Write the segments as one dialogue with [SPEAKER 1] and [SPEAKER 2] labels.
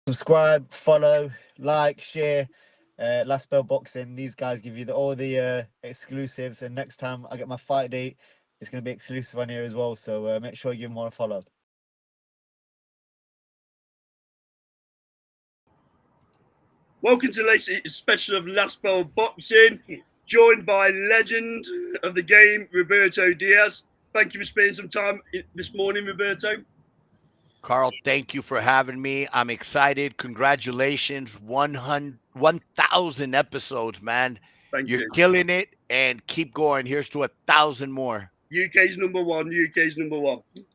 [SPEAKER 1] Subscribe, follow, like, share. Last Bell Boxing. These guys give you all the exclusives, and next time I get my fight date, it's going to be exclusive on here as well. So make sure you give them all a follow.
[SPEAKER 2] Welcome to the latest special of Last Bell Boxing, joined by legend of the game, Roberto Diaz. Thank you for spending some time this morning, Roberto.
[SPEAKER 3] Carl, thank you for having me. I'm excited. Congratulations. 1,000 episodes, man.
[SPEAKER 2] Thank
[SPEAKER 3] You're
[SPEAKER 2] you.
[SPEAKER 3] killing it, and keep going. Here's to 1,000 more.
[SPEAKER 2] UK's number one.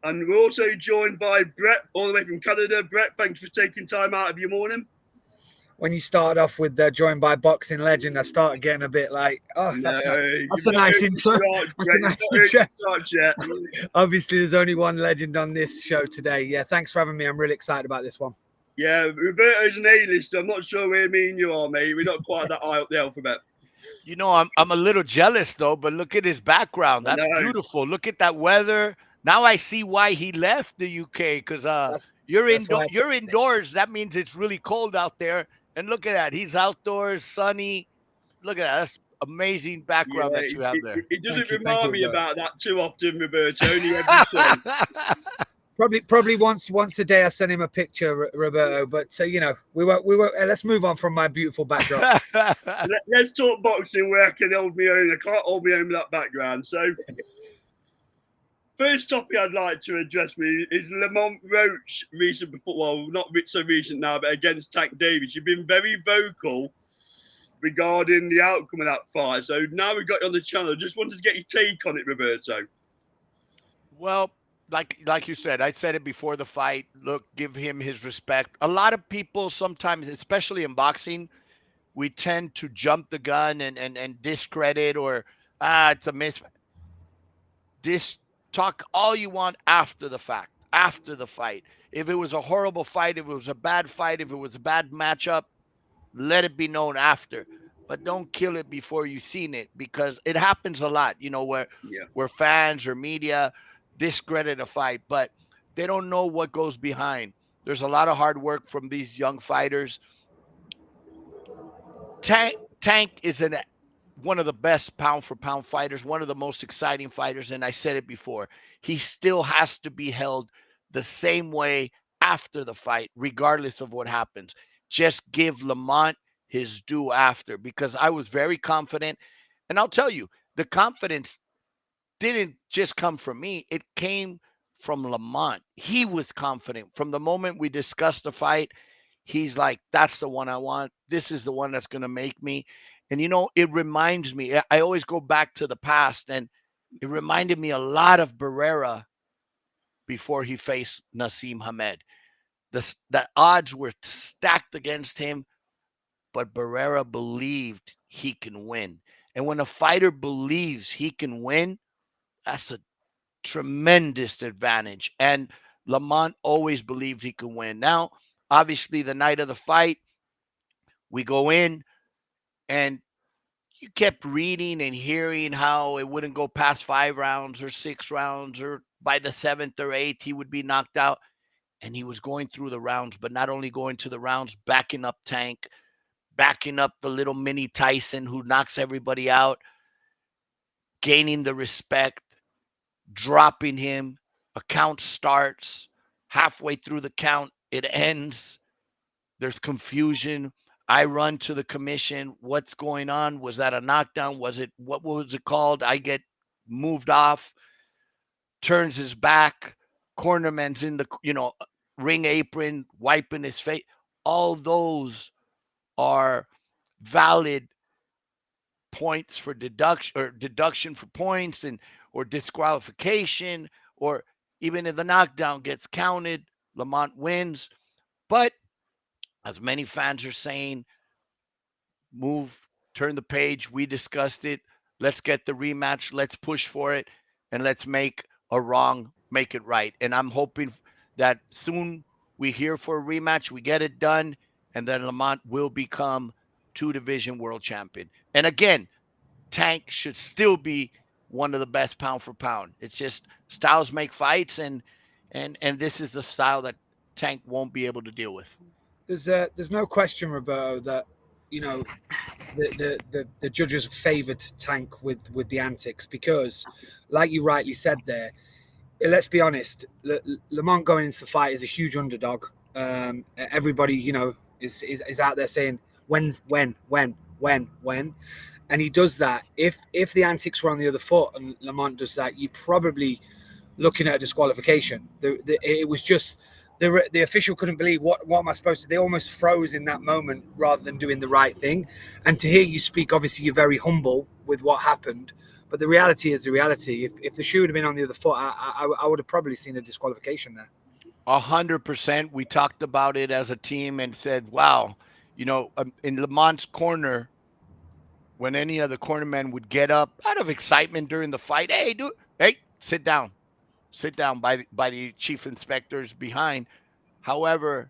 [SPEAKER 2] And we're also joined by Brett, all the way from Canada. Brett, thanks for taking time out of your morning.
[SPEAKER 4] When you started off with joined by boxing legend, I started getting a bit like, oh, that's a nice intro. That's a nice intro. Obviously, there's only one legend on this show today. Yeah, thanks for having me. I'm really excited about this one.
[SPEAKER 2] Yeah, Roberto's an A-lister. I'm not sure where me and you are, mate. We're not quite that high up the alphabet.
[SPEAKER 3] You know, I'm a little jealous though, but look at his background. That's beautiful. Look at that weather. Now I see why he left the UK, because you're indoors. That means it's really cold out there. And look at that. He's outdoors, sunny. Look at that. That's amazing background that you have there.
[SPEAKER 2] It doesn't remind me about that too often, Roberto. Only every day.
[SPEAKER 4] Probably once a day I send him a picture, Roberto. But you know, we won't. Let's move on from my beautiful backdrop.
[SPEAKER 2] Let's talk boxing where I can hold my own. I can't hold my own with that background. So, first topic I'd like to address is Lamont Roach recent, well, not so recent now, but against Tank Davis. You've been very vocal regarding the outcome of that fight. So now we've got you on the channel. I just wanted to get your take on it, Roberto.
[SPEAKER 3] Well, like you said, I said it before the fight. Look, give him his respect. A lot of people sometimes, especially in boxing, we tend to jump the gun and discredit or it's a miss. Talk all you want after the fact, after the fight. If it was a horrible fight, if it was a bad fight, if it was a bad matchup, let it be known after. But don't kill it before you've seen it, because it happens a lot, you know, where fans or media discredit a fight, but they don't know what goes behind. There's a lot of hard work from these young fighters. Tank is one of the best pound for pound fighters, one of the most exciting fighters. And I said it before, he still has to be held the same way after the fight, regardless of what happens. Just give Lamont his due after, because I was very confident. And I'll tell you, the confidence didn't just come from me. It came from Lamont. He was confident from the moment we discussed the fight. He's like, that's the one I want. This is the one that's going to make me. And, you know, it reminds me, I always go back to the past, and it reminded me a lot of Barrera before he faced Naseem Hamed. The odds were stacked against him, but Barrera believed he can win. And when a fighter believes he can win, that's a tremendous advantage. And Lamont always believed he could win. Now, obviously, the night of the fight, we go in, and you kept reading and hearing how it wouldn't go past 5 rounds or 6 rounds, or by the 7th or 8th, he would be knocked out. And he was going through the rounds, but not only going to the rounds, backing up Tank, backing up the little mini Tyson who knocks everybody out, gaining the respect, dropping him. A count starts. Halfway through the count, it ends. There's confusion. I run to the commission. What's going on? Was that a knockdown? What was it called? I get moved off. Turns his back. Cornerman's in the, ring apron, wiping his face. All those are valid points for deduction for points, or disqualification, or even if the knockdown gets counted, Lamont wins. But as many fans are saying, turn the page. We discussed it. Let's get the rematch. Let's push for it, and let's make a wrong make it right. And I'm hoping that soon we hear for a rematch, we get it done, and then Lamont will become 2-division world champion. And again, Tank should still be one of the best pound for pound. It's just styles make fights, and this is the style that Tank won't be able to deal with.
[SPEAKER 4] There's no question, Roberto, that the judges favoured Tank with the antics because, like you rightly said there, let's be honest, Lamont going into the fight is a huge underdog. Everybody, is out there saying when, and he does that. If the antics were on the other foot and Lamont does that, you probably looking at a disqualification. It was just the official couldn't believe what am I supposed to. They almost froze in that moment rather than doing the right thing. And to hear you speak, obviously you're very humble with what happened. But the reality is the reality. If the shoe had been on the other foot, I would have probably seen a disqualification there.
[SPEAKER 3] 100%. We talked about it as a team and said, wow, in Lamont's corner, when any other cornerman would get up out of excitement during the fight, hey, sit down by the chief inspectors behind. However,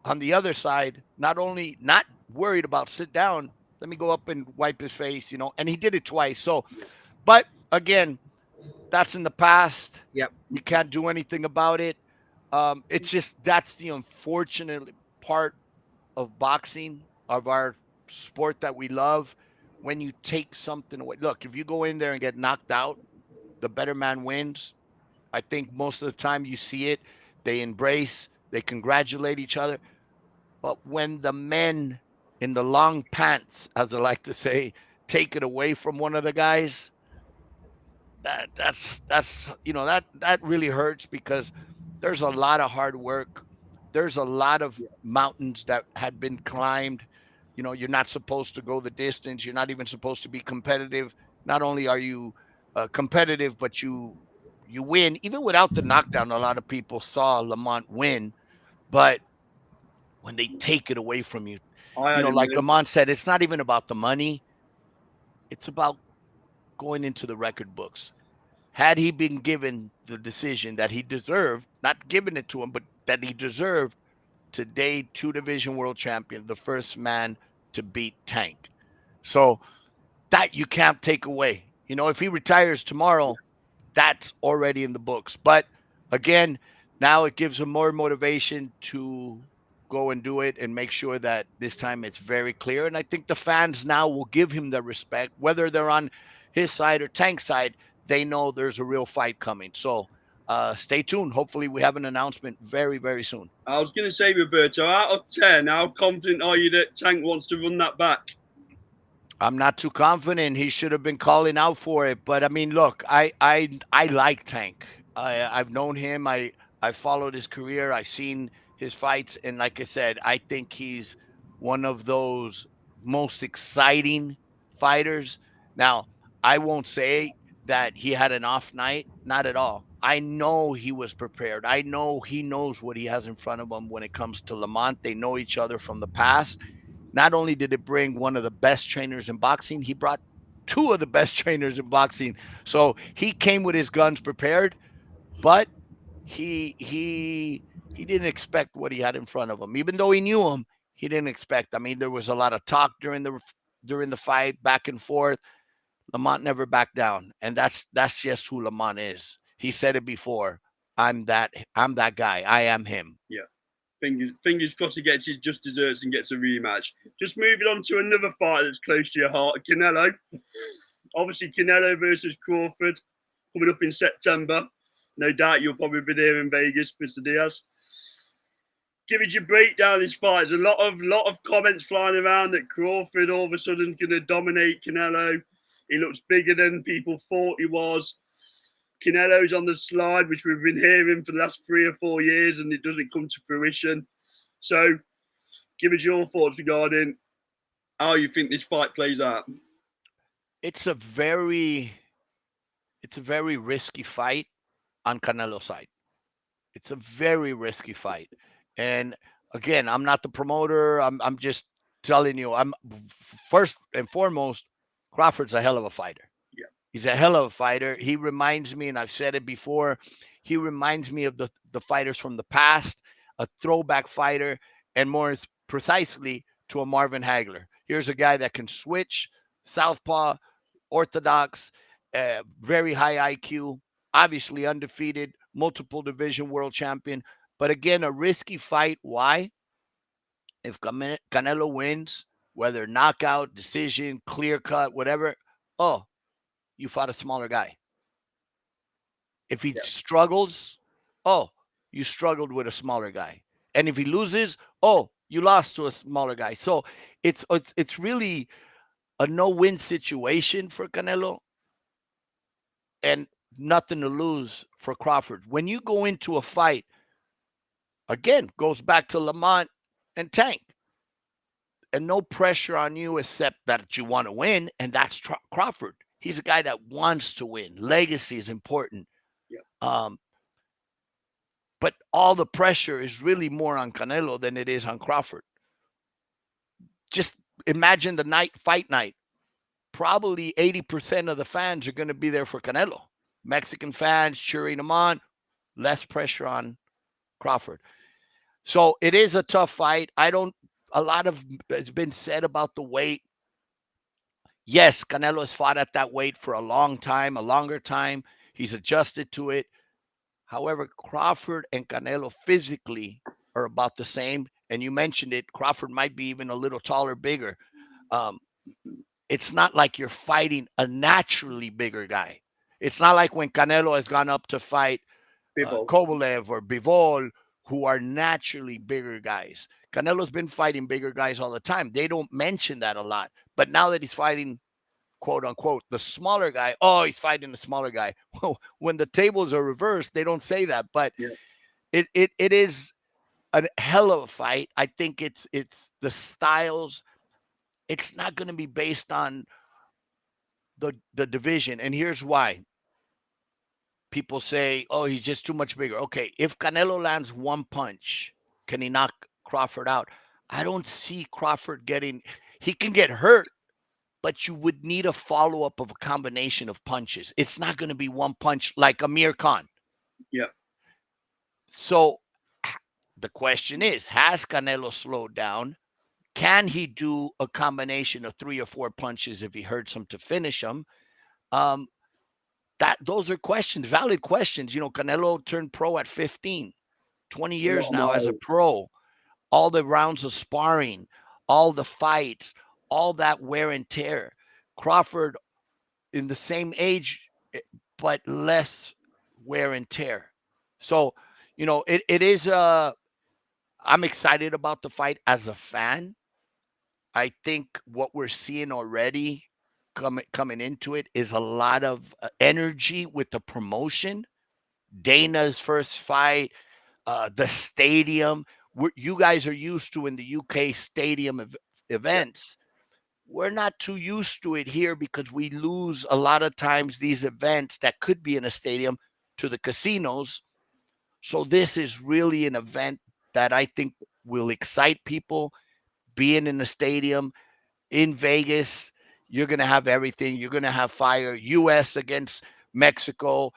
[SPEAKER 3] on the other side, not only not worried about sit down, let me go up and wipe his face, and he did it twice. So, but again, that's in the past.
[SPEAKER 4] Yep.
[SPEAKER 3] We can't do anything about it. It's just that's the unfortunate part of boxing, of our sport that we love. When you take something away, look, if you go in there and get knocked out, the better man wins. I think most of the time you see it, they embrace, they congratulate each other. But when the men in the long pants, as I like to say, take it away from one of the guys, that's that really hurts because there's a lot of hard work. There's a lot of mountains that had been climbed. You're not supposed to go the distance. You're not even supposed to be competitive. Not only are you competitive, but you win. Even without the knockdown, a lot of people saw Lamont win. But when they take it away from you, like Lamont said, it's not even about the money. It's about going into the record books. Had he been given the decision that he deserved, not given it to him, but that he deserved, today, 2-division world champion, the first man to beat Tank. So that you can't take away. If he retires tomorrow, that's already in the books. But again, now it gives him more motivation to go and do it and make sure that this time it's very clear. And I think the fans now will give him the respect, whether they're on his side or Tank's side. They know there's a real fight coming. So stay tuned. Hopefully we have an announcement very, very soon.
[SPEAKER 2] I was going to say, Roberto, out of 10, how confident are you that Tank wants to run that back?
[SPEAKER 3] I'm not too confident. He should have been calling out for it. But I mean, look, I like Tank. I've known him. I followed his career. I've seen his fights. And like I said, I think he's one of those most exciting fighters. Now, I won't say that he had an off night. Not at all. I know he was prepared. I know he knows what he has in front of him when it comes to Lamont. They know each other from the past. Not only did it bring one of the best trainers in boxing, he brought two of the best trainers in boxing. So he came with his guns prepared, but he didn't expect what he had in front of him. Even though he knew him, he didn't expect. I mean, there was a lot of talk during the fight, back and forth. Lamont never backed down, and that's just who Lamont is. He said it before. I'm that guy. I am him.
[SPEAKER 2] Yeah. Fingers crossed he gets his just desserts and gets a rematch. Just moving on to another fight that's close to your heart, Canelo. Obviously, Canelo versus Crawford coming up in September. No doubt you'll probably be there in Vegas, Mr. Diaz. Give us your breakdown this fight. There's a lot of comments flying around that Crawford all of a sudden going to dominate Canelo. He looks bigger than people thought he was. Canelo's on the slide, which we've been hearing for the last 3 or 4 years, and it doesn't come to fruition. So, give us your thoughts regarding how you think this fight plays out.
[SPEAKER 3] It's a very risky fight on Canelo's side. It's a very risky fight, and again, I'm not the promoter. I'm just telling you. I'm first and foremost, Crawford's a hell of a fighter. He's a hell of a fighter. He reminds me, and I've said it before, he reminds me of the fighters from the past, a throwback fighter, and more precisely to a Marvin Hagler. Here's a guy that can switch, southpaw, orthodox, very high IQ, obviously undefeated, multiple division world champion. But again, a risky fight. Why? If Canelo wins, whether knockout, decision, clear cut, whatever, oh, you fought a smaller guy. If he struggles, oh, you struggled with a smaller guy. And if he loses, oh, you lost to a smaller guy. So it's really a no-win situation for Canelo and nothing to lose for Crawford. When you go into a fight, again, goes back to Lamont and Tank. And no pressure on you except that you want to win, and that's Crawford. He's a guy that wants to win. Legacy is important.
[SPEAKER 2] Yeah.
[SPEAKER 3] But all the pressure is really more on Canelo than it is on Crawford. Just imagine the fight night. Probably 80% of the fans are going to be there for Canelo. Mexican fans cheering him on. Less pressure on Crawford. So it is a tough fight. A lot of has been said about the weight. Yes, Canelo has fought at that weight for a longer time. He's adjusted to it. However, Crawford and Canelo physically are about the same. And you mentioned it, Crawford might be even a little taller, bigger. It's not like you're fighting a naturally bigger guy. It's not like when Canelo has gone up to fight Kovalev or Bivol, who are naturally bigger guys. Canelo's been fighting bigger guys all the time. They don't mention that a lot. But now that he's fighting, quote unquote, the smaller guy, oh, he's fighting the smaller guy. Well, when the tables are reversed, they don't say that. But it is a hell of a fight. I think it's the styles. It's not going to be based on the division. And here's why. People say, oh, he's just too much bigger. Okay, if Canelo lands one punch, can he knock Crawford out? I don't see Crawford he can get hurt, but you would need a follow-up of a combination of punches. It's not going to be one punch like Amir Khan.
[SPEAKER 2] Yeah.
[SPEAKER 3] So the question is, has Canelo slowed down? Can he do a combination of 3 or 4 punches if he hurts him to finish him? Those are questions, valid questions. You know, Canelo turned pro at 15, 20 years now as a pro. All the rounds of sparring, all the fights, all that wear and tear. Crawford in the same age, but less wear and tear. So, you know, it is I'm excited about the fight as a fan. I think what we're seeing already coming into it is a lot of energy with the promotion. Dana's first fight, the stadium. You guys are used to in the UK stadium events. We're not too used to it here because we lose a lot of times these events that could be in a stadium to the casinos. So this is really an event that I think will excite people. Being in the stadium in Vegas, you're going to have everything. You're going to have fire. U.S. against Mexico,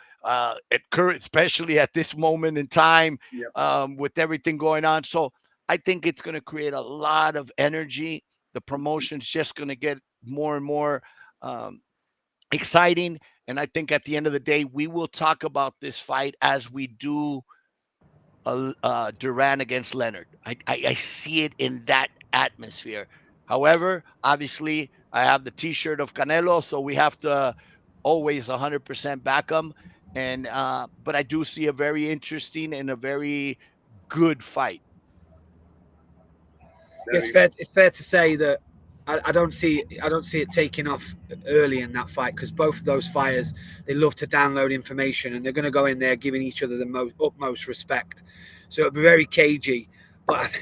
[SPEAKER 3] especially at this moment in time, with everything going on. So I think it's going to create a lot of energy. The promotion's just going to get more and more exciting. And I think at the end of the day, we will talk about this fight as we do Duran against Leonard. I see it in that atmosphere. However, obviously, I have the T-shirt of Canelo, so we have to always 100% back him. And but I do see a very interesting and a very good fight.
[SPEAKER 4] It's fair to say that I don't see it taking off early in that fight because both of those fighters, they love to download information and they're going to go in there giving each other the utmost respect. So it'll be very cagey. But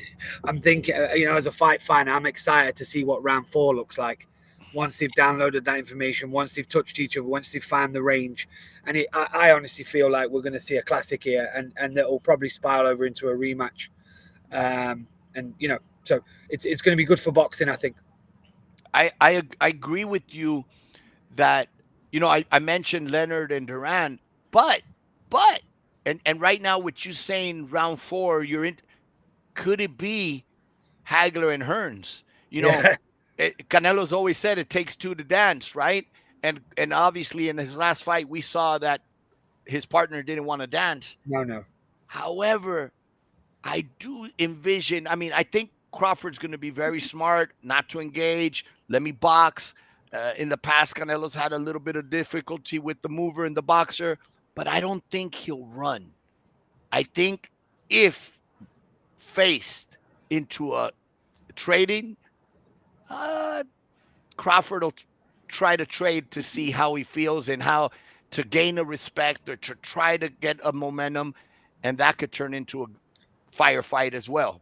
[SPEAKER 4] I'm thinking, you know, as a fight fan, I'm excited to see what round 4 looks like once they've downloaded that information, once they've touched each other, once they've found the range. And I honestly feel like we're going to see a classic here, and that will probably spiral over into a rematch. And you know, so it's going to be good for boxing, I think.
[SPEAKER 3] I agree with you that, you know, I mentioned Leonard and Duran, but and right now with you saying round 4, could it be Hagler and Hearns? You know, Canelo's always said it takes 2 to dance, right? And obviously in his last fight, we saw that his partner didn't want to dance.
[SPEAKER 4] No.
[SPEAKER 3] However, I do envision. I mean, I think Crawford's going to be very smart not to engage. Let me box. In the past, Canelo's had a little bit of difficulty with the mover and the boxer, but I don't think he'll run. I think if faced into a trading, Crawford will try to trade to see how he feels and how to gain a respect or to try to get a momentum, and that could turn into a firefight as well.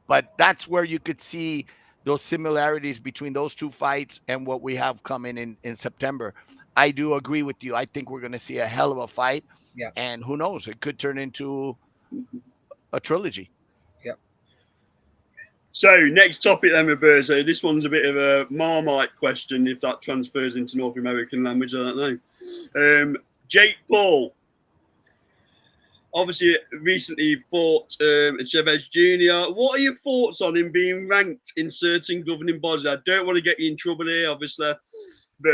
[SPEAKER 3] But that's where you could see those similarities between those two fights and what we have coming in September. I do agree with you. I think we're going to see a hell of a fight.
[SPEAKER 4] Yeah.
[SPEAKER 3] And who knows? It could turn into a trilogy.
[SPEAKER 4] Yep.
[SPEAKER 2] So next topic then, Roberto. This one's a bit of a Marmite question, if that transfers into North American language. I don't know. Jake Paul. Obviously, recently fought Chavez Jr. What are your thoughts on him being ranked in certain governing bodies? I don't want to get you in trouble here, obviously, but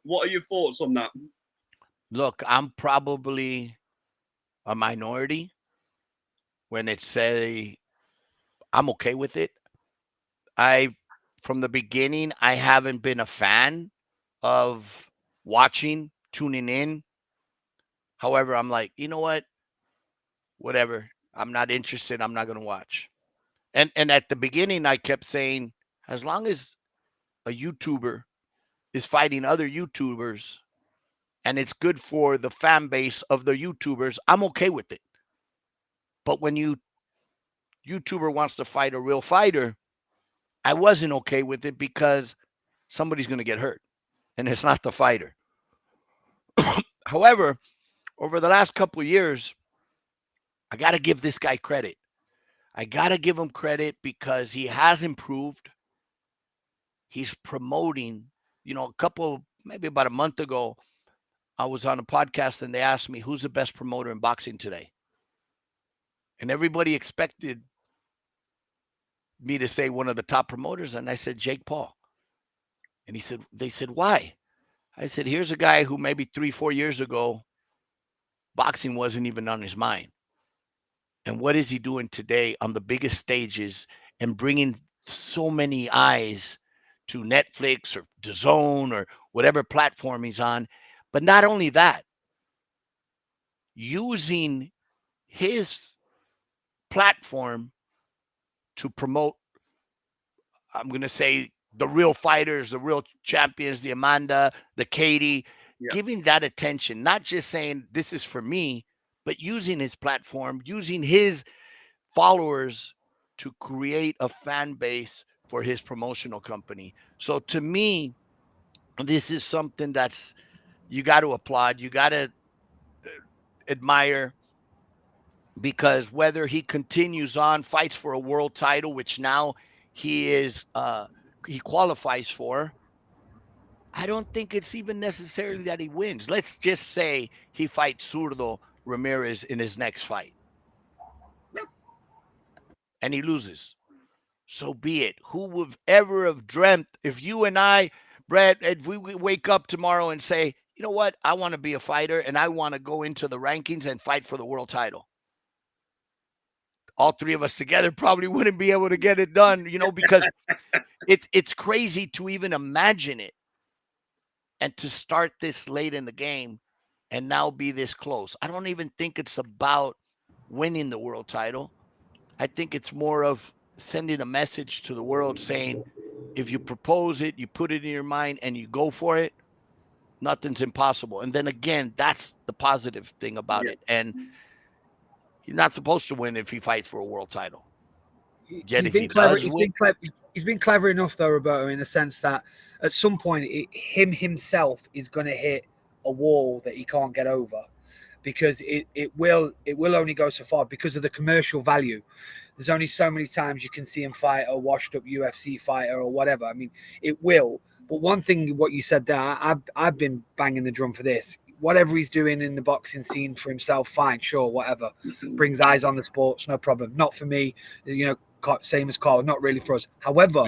[SPEAKER 2] what are your thoughts on that?
[SPEAKER 3] Look, I'm probably a minority when it say I'm okay with it. From the beginning, I haven't been a fan of watching, tuning in. However, I'm like, you know what? Whatever. I'm not interested. I'm not going to watch. And at the beginning, I kept saying, as long as a YouTuber is fighting other YouTubers and it's good for the fan base of the YouTubers, I'm okay with it. But when YouTuber wants to fight a real fighter, I wasn't okay with it because somebody's going to get hurt, and it's not the fighter. However, over the last couple of years, I got to give this guy credit. I got to give him credit because he has improved. He's promoting, maybe about a month ago, I was on a podcast and they asked me, who's the best promoter in boxing today? And everybody expected me to say one of the top promoters. And I said, Jake Paul. And they said, why? I said, here's a guy who maybe 3-4 years ago, boxing wasn't even on his mind. And what is he doing today on the biggest stages and bringing so many eyes to Netflix or DAZN or whatever platform he's on? But not only that, using his platform to promote, I'm going to say, the real fighters, the real champions, the Amanda, the Katie, giving that attention, not just saying this is for me, but using his platform, using his followers to create a fan base for his promotional company. So to me, this is something that's, you got to applaud, you got to admire, because whether he continues on, fights for a world title, which now he qualifies for, I don't think it's even necessarily that he wins. Let's just say he fights Zurdo Ramirez in his next fight and he loses. So be it. Who would ever have dreamt, if you and I, Brett, if we wake up tomorrow and say, you know what, I want to be a fighter and I want to go into the rankings and fight for the world title. All three of us together probably wouldn't be able to get it done, because it's crazy to even imagine it. And to start this late in the game and now be this close. I don't even think it's about winning the world title. I think it's more of sending a message to the world saying, if you propose it, you put it in your mind and you go for it, nothing's impossible. And then again, that's the positive thing about it. And he's not supposed to win if he fights for a world title. Yet if he does win,
[SPEAKER 4] he's been clever enough, though, Roberto, in the sense that at some point, himself is going to hit a wall that he can't get over, because it will only go so far because of the commercial value. There's only so many times you can see him fight a washed up UFC fighter or whatever. I mean, it will. But one thing, what you said there, I've been banging the drum for this. Whatever he's doing in the boxing scene for himself, fine, sure, whatever. Brings eyes on the sports, no problem. Not for me, same as Carl, not really for us. However,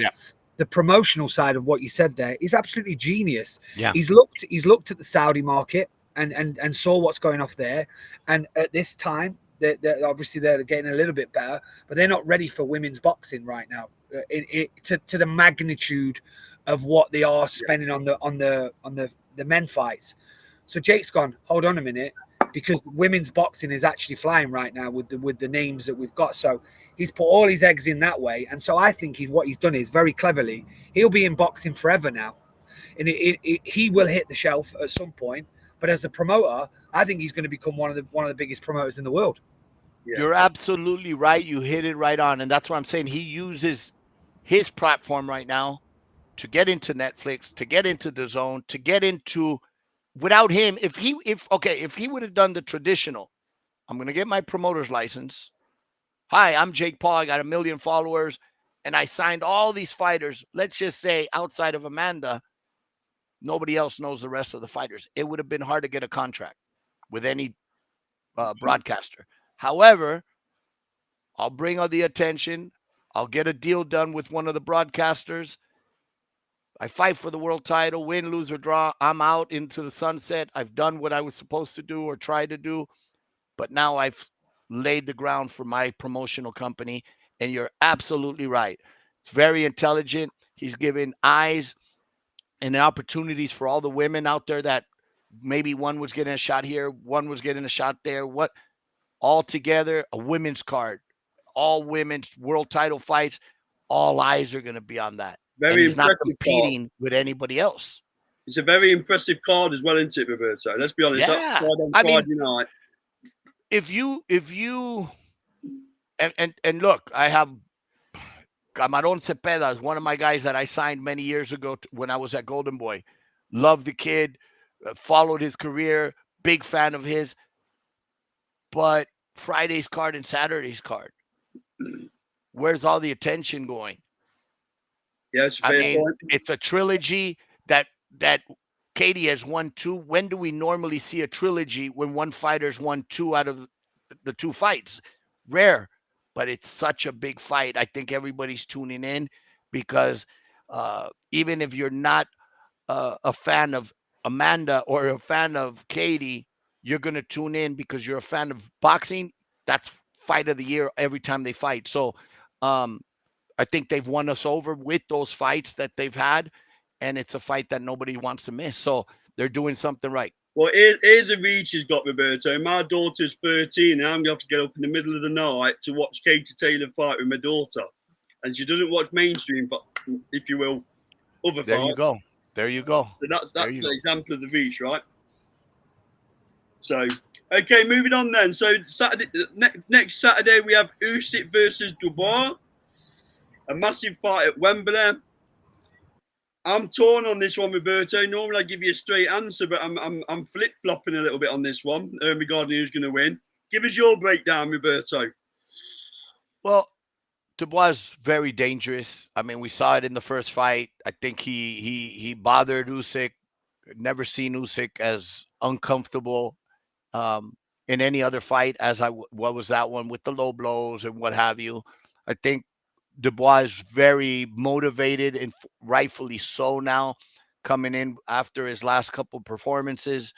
[SPEAKER 4] the promotional side of what you said there is absolutely genius.
[SPEAKER 3] Yeah.
[SPEAKER 4] He's looked at the Saudi market and saw what's going off there. And at this time, they're obviously they're getting a little bit better, but they're not ready for women's boxing right now. to the magnitude of what they are spending on the men fights. So Jake's gone, hold on a minute, because women's boxing is actually flying right now with the names that we've got. So he's put all his eggs in that way. And so I think what he's done is very cleverly, he'll be in boxing forever now. And he will hit the shelf at some point. But as a promoter, I think he's going to become one of the biggest promoters in the world.
[SPEAKER 3] Yeah. You're absolutely right. You hit it right on. And that's what I'm saying. He uses his platform right now to get into Netflix, to get into the zone, to get into, without him, if he would have done the traditional, I'm going to get my promoter's license. Hi, I'm Jake Paul. I got 1 million followers and I signed all these fighters. Let's just say outside of Amanda, nobody else knows the rest of the fighters. It would have been hard to get a contract with any broadcaster. However, I'll bring all the attention. I'll get a deal done with one of the broadcasters. I fight for the world title, win, lose, or draw. I'm out into the sunset. I've done what I was supposed to do or try to do. But now I've laid the ground for my promotional company. And you're absolutely right. It's very intelligent. He's given eyes and opportunities for all the women out there that maybe one was getting a shot here, one was getting a shot there. What all together, a women's card, all women's world title fights, all eyes are going to be on that.
[SPEAKER 2] Very
[SPEAKER 3] he's not competing with anybody else.
[SPEAKER 2] It's a very impressive card as well, isn't it, Roberto? Let's be honest.
[SPEAKER 3] Yeah.
[SPEAKER 2] On Friday night.
[SPEAKER 3] If you and look, I have Camarón Cepeda is one of my guys that I signed many years ago when I was at Golden Boy. Loved the kid, followed his career, big fan of his. But Friday's card and Saturday's card, where's all the attention going?
[SPEAKER 2] Yeah,
[SPEAKER 3] it's a trilogy that Katie has won 2. When do we normally see a trilogy when one fighter's won 2 out of the 2 fights? Rare, but it's such a big fight. I think everybody's tuning in because even if you're not a fan of Amanda or a fan of Katie, you're going to tune in because you're a fan of boxing. That's fight of the year every time they fight. So I think they've won us over with those fights that they've had, and it's a fight that nobody wants to miss. So they're doing something right.
[SPEAKER 2] Well, here's a reach he's got, Roberto. My daughter's 13, and I'm going to have to get up in the middle of the night to watch Katie Taylor fight with my daughter. And she doesn't watch mainstream, but if you will, other
[SPEAKER 3] there
[SPEAKER 2] fights.
[SPEAKER 3] You go. There you go.
[SPEAKER 2] So that's an example of the reach, right? So, okay, moving on then. So Saturday, next Saturday, we have Usyk versus Dubois. A massive fight at Wembley. I'm torn on this one, Roberto. Normally I give you a straight answer, but I'm flip-flopping a little bit on this one regarding who's going to win. Give us your breakdown, Roberto.
[SPEAKER 3] Well, Dubois is very dangerous. I mean, we saw it in the first fight. I think he bothered Usyk. Never seen Usyk as uncomfortable in any other fight as what was that one with the low blows and what have you. I think Dubois is very motivated and rightfully so now, coming in after his last couple of performances.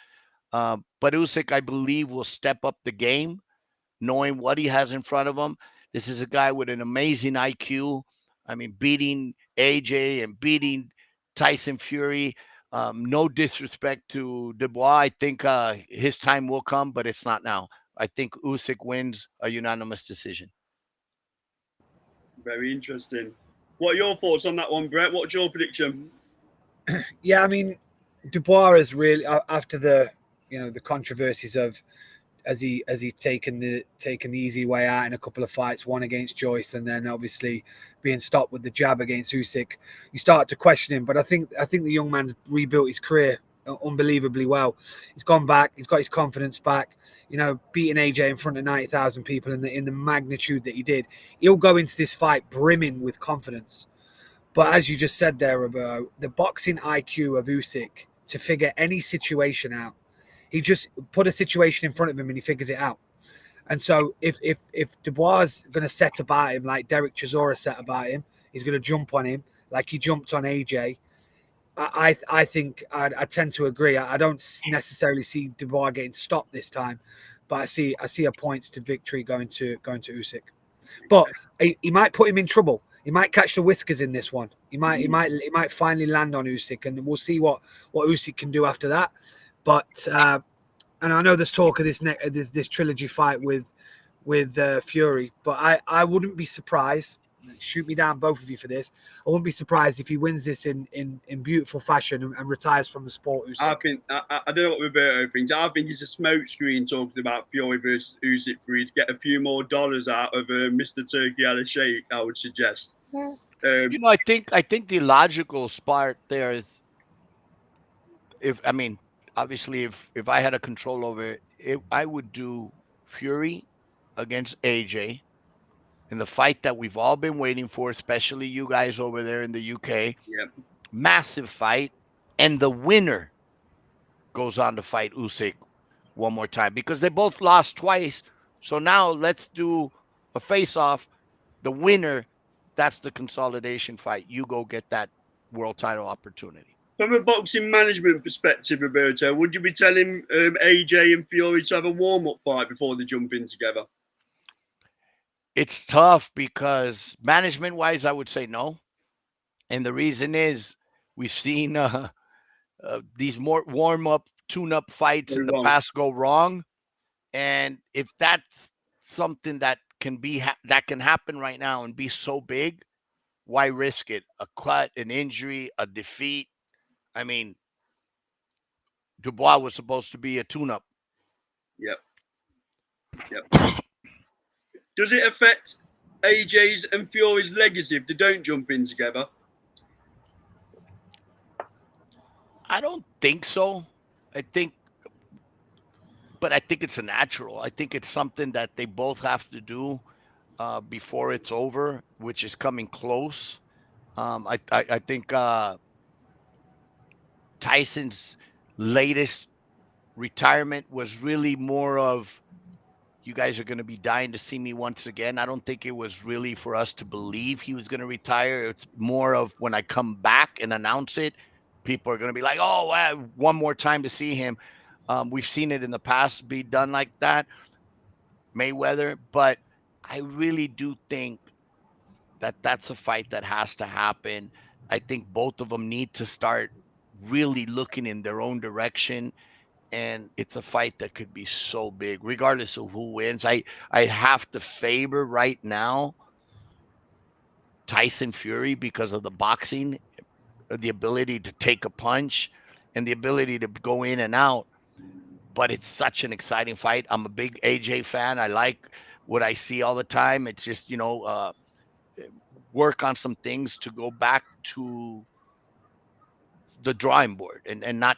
[SPEAKER 3] But Usyk, I believe, will step up the game, knowing what he has in front of him. This is a guy with an amazing IQ. I mean, beating AJ and beating Tyson Fury. No disrespect to Dubois. I think his time will come, but it's not now. I think Usyk wins a unanimous decision.
[SPEAKER 2] Very interesting. What are your thoughts on that one, Brett? What's your prediction?
[SPEAKER 4] Yeah, I mean, Dubois is really after the controversies of has he taken the easy way out in a couple of fights, one against Joyce, and then obviously being stopped with the jab against Usyk. You start to question him, but I think the young man's rebuilt his career unbelievably well. He's gone back. He's got his confidence back. Beating AJ in front of 90,000 people in the magnitude that he did. He'll go into this fight brimming with confidence. But as you just said there, Roberto, the boxing IQ of Usyk to figure any situation out. He just put a situation in front of him and he figures it out. And so if Dubois is going to set about him like Derek Chisora set about him, he's going to jump on him like he jumped on AJ. I think I tend to agree. I don't necessarily see Dubois getting stopped this time, but I see a points to victory going to Usyk. But he might put him in trouble. he might catch the whiskers in this one. He might finally land on Usyk, and we'll see what Usyk can do after that. But and I know there's talk of this trilogy fight with Fury, but I wouldn't be surprised. Shoot me down, both of you, for this. I wouldn't be surprised if he wins this in beautiful fashion and retires from the sport. Usyk.
[SPEAKER 2] I think I don't know what Roberto thinks. I think it's a smokescreen talking about Fury versus Usyk for you to get a few more dollars out of Mr. Turkey Al Sheikh. I would suggest.
[SPEAKER 3] I think the logical part there is, obviously, if I had a control over it, I would do Fury against AJ in the fight that we've all been waiting for, especially you guys over there in the UK.
[SPEAKER 2] Yep.
[SPEAKER 3] Massive fight, and the winner goes on to fight Usyk one more time because they both lost twice. So now let's do a face-off. The winner, that's the consolidation fight. You go get that world title opportunity.
[SPEAKER 2] From a boxing management perspective, Roberto, would you be telling AJ and Fury to have a warm-up fight before they jump in together?
[SPEAKER 3] It's tough because management-wise, I would say no. And the reason is we've seen these more warm-up, tune-up fights in the past go wrong. And if that's something that can happen right now and be so big, why risk it? A cut, an injury, a defeat. I mean, Dubois was supposed to be a tune-up.
[SPEAKER 2] Yep. Does it affect AJ's and Fury's legacy if they don't jump in together?
[SPEAKER 3] I don't think so. I think it's a natural. I think it's something that they both have to do before it's over, which is coming close. I think Tyson's latest retirement was really more of, you guys are going to be dying to see me once again. I don't think it was really for us to believe he was going to retire. It's more of when I come back and announce it, people are going to be like, oh, wow, one more time to see him. We've seen it in the past be done like that, Mayweather. But I really do think that that's a fight that has to happen. I think both of them need to start really looking in their own direction. And it's a fight that could be so big, regardless of who wins. I have to favor right now Tyson Fury because of the boxing, the ability to take a punch, and the ability to go in and out. But it's such an exciting fight. I'm a big AJ fan. I like what I see all the time. It's just, work on some things to go back to the drawing board and not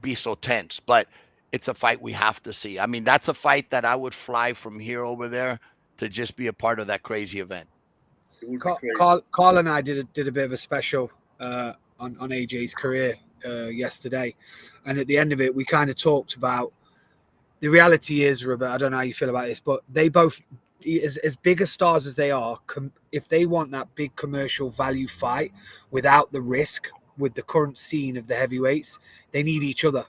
[SPEAKER 3] be so tense. But it's a fight we have to see. I mean, that's a fight that I would fly from here over there to just be a part of that crazy event.
[SPEAKER 4] Carl and I did a bit of a special on AJ's career yesterday, and at the end of it, we kind of talked about the reality is, Robert, I don't know how you feel about this, but they both, as big as stars as they are, if they want that big commercial value fight without the risk with the current scene of the heavyweights, they need each other.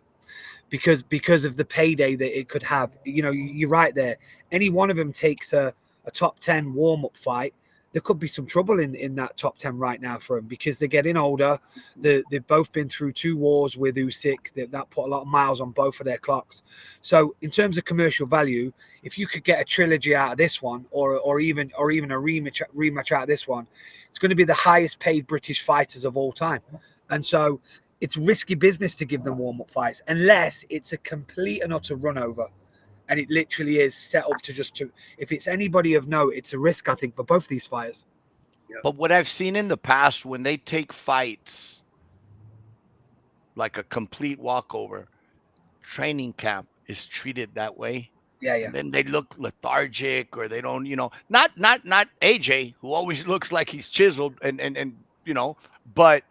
[SPEAKER 4] Because of the payday that it could have. You're right there. Any one of them takes a top 10 warm-up fight, there could be some trouble in that top 10 right now for them because they're getting older. They've both been through 2 wars with Usyk. That put a lot of miles on both of their clocks. So in terms of commercial value, if you could get a trilogy out of this one or even a rematch out of this one, it's going to be the highest paid British fighters of all time. And so it's risky business to give them warm-up fights unless it's a complete and utter run over. And it literally is set up if it's anybody of note, it's a risk, I think, for both these fighters.
[SPEAKER 3] But what I've seen in the past, when they take fights like a complete walkover, training camp is treated that way.
[SPEAKER 4] Yeah.
[SPEAKER 3] And then they look lethargic, or they don't, not AJ, who always looks like he's chiseled and but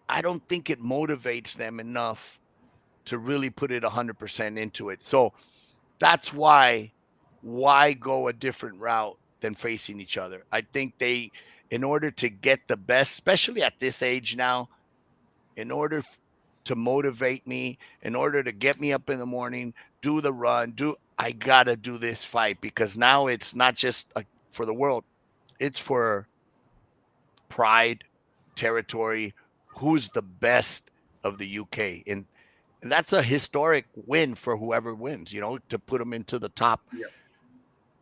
[SPEAKER 3] I don't think it motivates them enough to really put it 100% into it. So that's why go a different route than facing each other? I think in order to get the best, especially at this age now, in order to motivate me, in order to get me up in the morning, do the run, I got to do this fight because now it's not just for the world. It's for pride territory. Who's the best of the UK? And that's a historic win for whoever wins, to put them into the top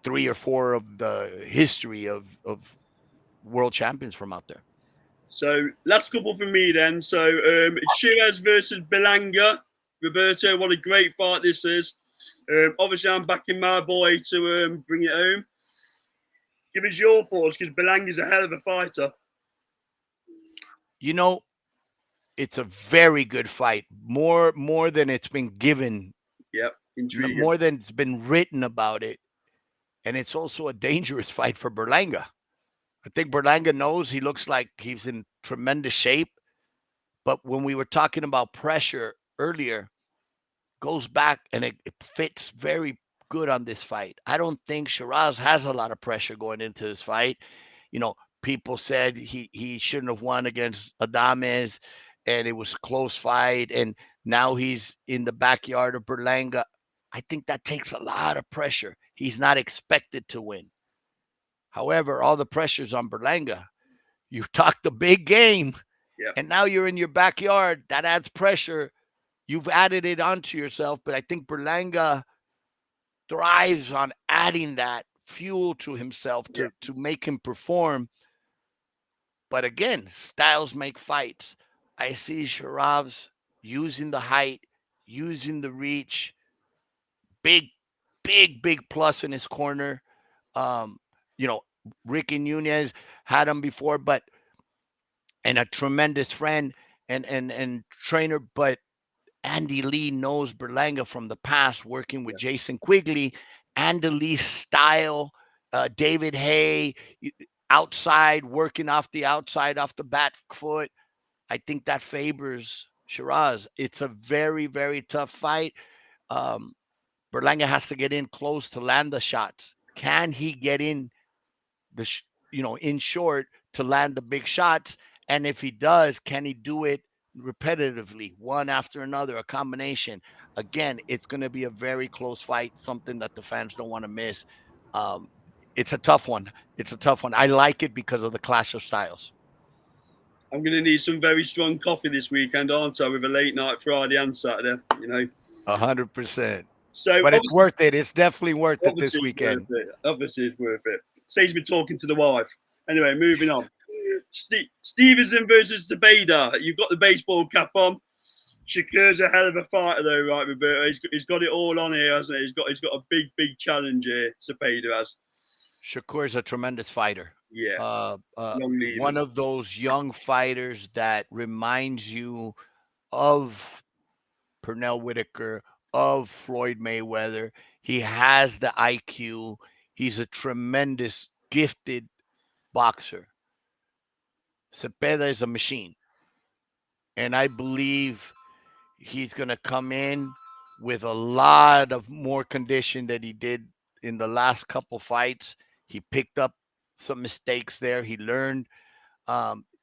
[SPEAKER 3] 3 or 4 of the history of world champions from out there.
[SPEAKER 2] So last couple for me then. So Shiraz versus Berlanga. Roberto, what a great fight this is. Obviously, I'm backing my boy to bring it home. Give us your thoughts, because Berlanga's a hell of a fighter.
[SPEAKER 3] It's a very good fight. More than it's been given.
[SPEAKER 2] Yep, intriguing.
[SPEAKER 3] More than it's been written about it. And it's also a dangerous fight for Berlanga. I think Berlanga knows he looks like he's in tremendous shape. But when we were talking about pressure earlier, goes back and it fits very good on this fight. I don't think Shiraz has a lot of pressure going into this fight. People said he shouldn't have won against Adames, and it was a close fight, and now he's in the backyard of Berlanga. I think that takes a lot of pressure. He's not expected to win. However, all the pressure's on Berlanga. You've talked a big game, and now you're in your backyard. That adds pressure. You've added it onto yourself, but I think Berlanga thrives on adding that fuel to himself to make him perform. But again, styles make fights. I see Shiraz using the height, using the reach, big plus in his corner. Ricky Nunez had him before, and a tremendous friend and trainer, but Andy Lee knows Berlanga from the past, working with Jason Quigley. Andy Lee's style, David Hay, outside, working off the outside, off the back foot. I think that favors Shiraz. It's a very, very tough fight. Berlanga has to get in close to land the shots. Can he get in in short to land the big shots? And if he does, can he do it repetitively, one after another, a combination? Again, it's going to be a very close fight, something that the fans don't want to miss. It's a tough one. I like it because of the clash of styles.
[SPEAKER 2] I'm going to need some very strong coffee this weekend, aren't I, with a late night Friday and Saturday,
[SPEAKER 3] 100%.
[SPEAKER 2] So,
[SPEAKER 3] but it's worth it. It's definitely worth it this weekend.
[SPEAKER 2] Obviously, it's worth it. Saves me talking to the wife. Anyway, moving on. Stevenson versus Zepeda. You've got the baseball cap on. Shakur's a hell of a fighter, though, right, Roberto? He's got it all on here, hasn't he? He's got a big challenge here. Zepeda has.
[SPEAKER 3] Shakur's a tremendous fighter.
[SPEAKER 2] Yeah.
[SPEAKER 3] One of those young fighters that reminds you of Pernell Whitaker, of Floyd Mayweather. He has the IQ. He's a tremendous, gifted boxer. Zepeda is a machine. And I believe he's going to come in with a lot of more condition than he did in the last couple fights. He picked up some mistakes there. He learned.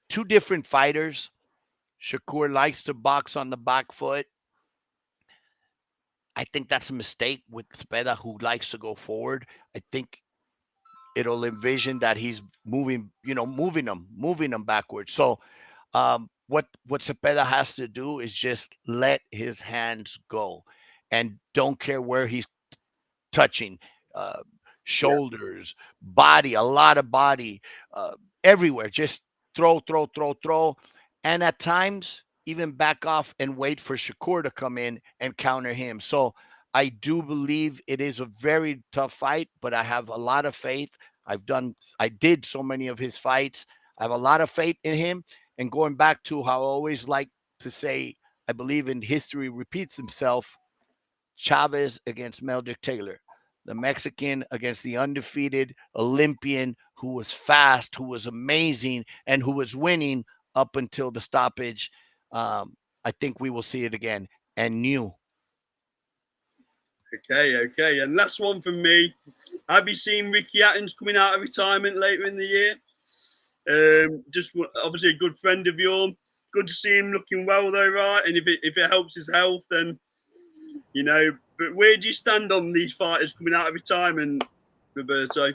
[SPEAKER 3] Two different fighters. Shakur likes to box on the back foot. I think that's a mistake with Zepeda, who likes to go forward. I think it'll envision that he's moving them backwards. So what Zepeda has to do is just let his hands go and don't care where he's touching. Shoulders, body, a lot of body, everywhere. Just throw. And at times, even back off and wait for Shakur to come in and counter him. So I do believe it is a very tough fight, but I have a lot of faith. I did so many of his fights. I have a lot of faith in him. And going back to how I always like to say, I believe in history repeats himself. Chavez against Meldrick Taylor, the Mexican against the undefeated Olympian who was fast, who was amazing, and who was winning up until the stoppage. I think we will see it again. And new.
[SPEAKER 2] Okay. And last one from me. Have you seen Ricky Hatton coming out of retirement later in the year? Just obviously a good friend of yours. Good to see him looking well, though, right? And if it helps his health, then, but where do you stand on these fighters coming out of retirement, Roberto?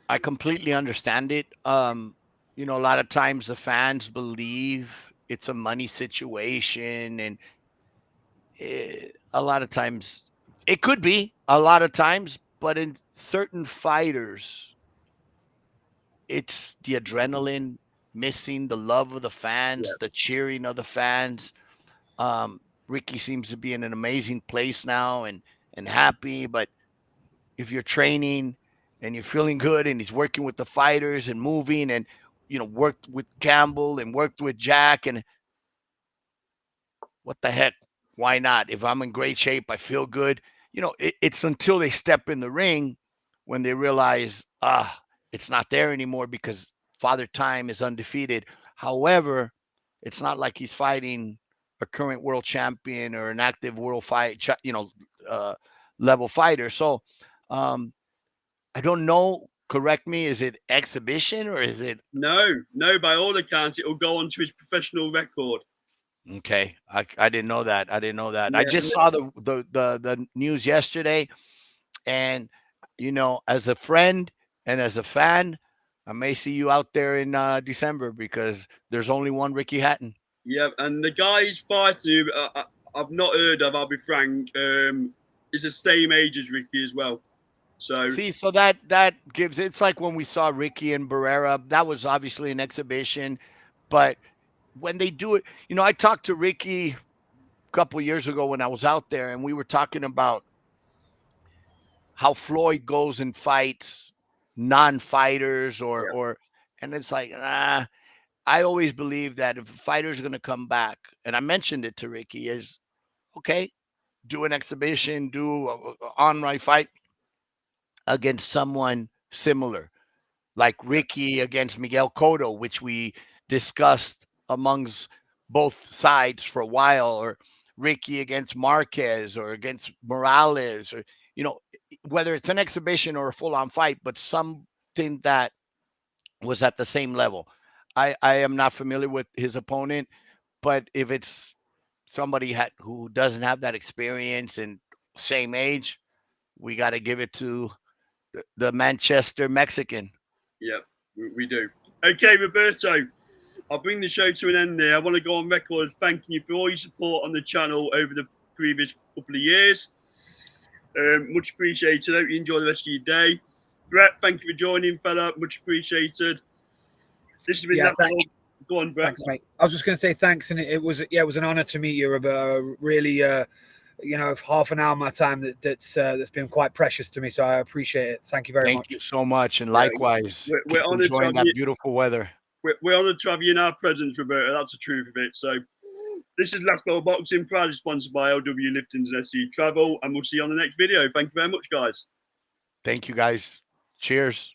[SPEAKER 3] I completely understand it. you know, a lot of times the fans believe it's a money situation, and a lot of times it could be a lot of times, but in certain fighters, it's the adrenaline missing, the love of the
[SPEAKER 2] Yeah.
[SPEAKER 3] fans, the cheering of the fans. Ricky seems to be in an amazing place now and happy, but if you're training and you're feeling good and he's working with the fighters and moving and, you know, worked with Campbell and worked with Jack, and what the heck? Why not? If I'm in great shape, I feel good. You know, it's until they step in the ring when they realize, it's not there anymore because Father Time is undefeated. However, it's not like he's fighting a current world champion or an active world uh, level fighter. So, um, I don't know. Correct me. Is it exhibition or is it?
[SPEAKER 2] No, by all accounts, it will go on to his professional record.
[SPEAKER 3] Okay, I didn't know that. I didn't know that. I
[SPEAKER 2] Yeah,
[SPEAKER 3] just saw the news yesterday, and you know, as a friend and as a fan, I may see you out there in December because there's only one Ricky Hatton.
[SPEAKER 2] yeah, and the guy he's fighting, I've not heard of. I'll be frank. Is the same age as Ricky as well. So
[SPEAKER 3] See, so that gives, it's like when we saw Ricky and Barrera. That was obviously an exhibition, but when they do it, you know, I talked to Ricky a couple years ago when I was out there, and we were talking about how Floyd goes and fights non-fighters
[SPEAKER 2] yeah,
[SPEAKER 3] and it's like, I always believe that if a fighter's going to come back, and I mentioned it to Ricky, is okay, do an exhibition, do a on-right fight against someone similar, like Ricky against Miguel Cotto, which we discussed amongst both sides for a while, or Ricky against Marquez or against Morales, or, you know, whether it's an exhibition or a full-on fight, but something that was at the same level. I am not familiar with his opponent, but if it's somebody who doesn't have that experience and same age, we got to give it to the Manchester Mexican.
[SPEAKER 2] yeah, we do. Okay, Roberto, I'll bring the show to an end there. I want to go on record thanking you for all your support on the channel over the previous couple of years. Much appreciated. Hope you enjoy the rest of your day. Brett, thank you for joining, fella. Much appreciated. This has been Go on, Brett.
[SPEAKER 4] Thanks, mate. I was just going to say thanks, and it was an honor to meet you, Roberto. Really, you know, half an hour of my time that's been quite precious to me. So I appreciate it. Thank you very much.
[SPEAKER 3] Thank you so much, and likewise.
[SPEAKER 2] We're honored
[SPEAKER 3] enjoying that beautiful weather.
[SPEAKER 2] We're honored to have you in our presence, Roberto. That's the truth of it. So this is Left Bell Boxing, proudly sponsored by LW Liftings and SC Travel, and we'll see you on the next video. Thank you very much, guys.
[SPEAKER 3] Thank you, guys. Cheers.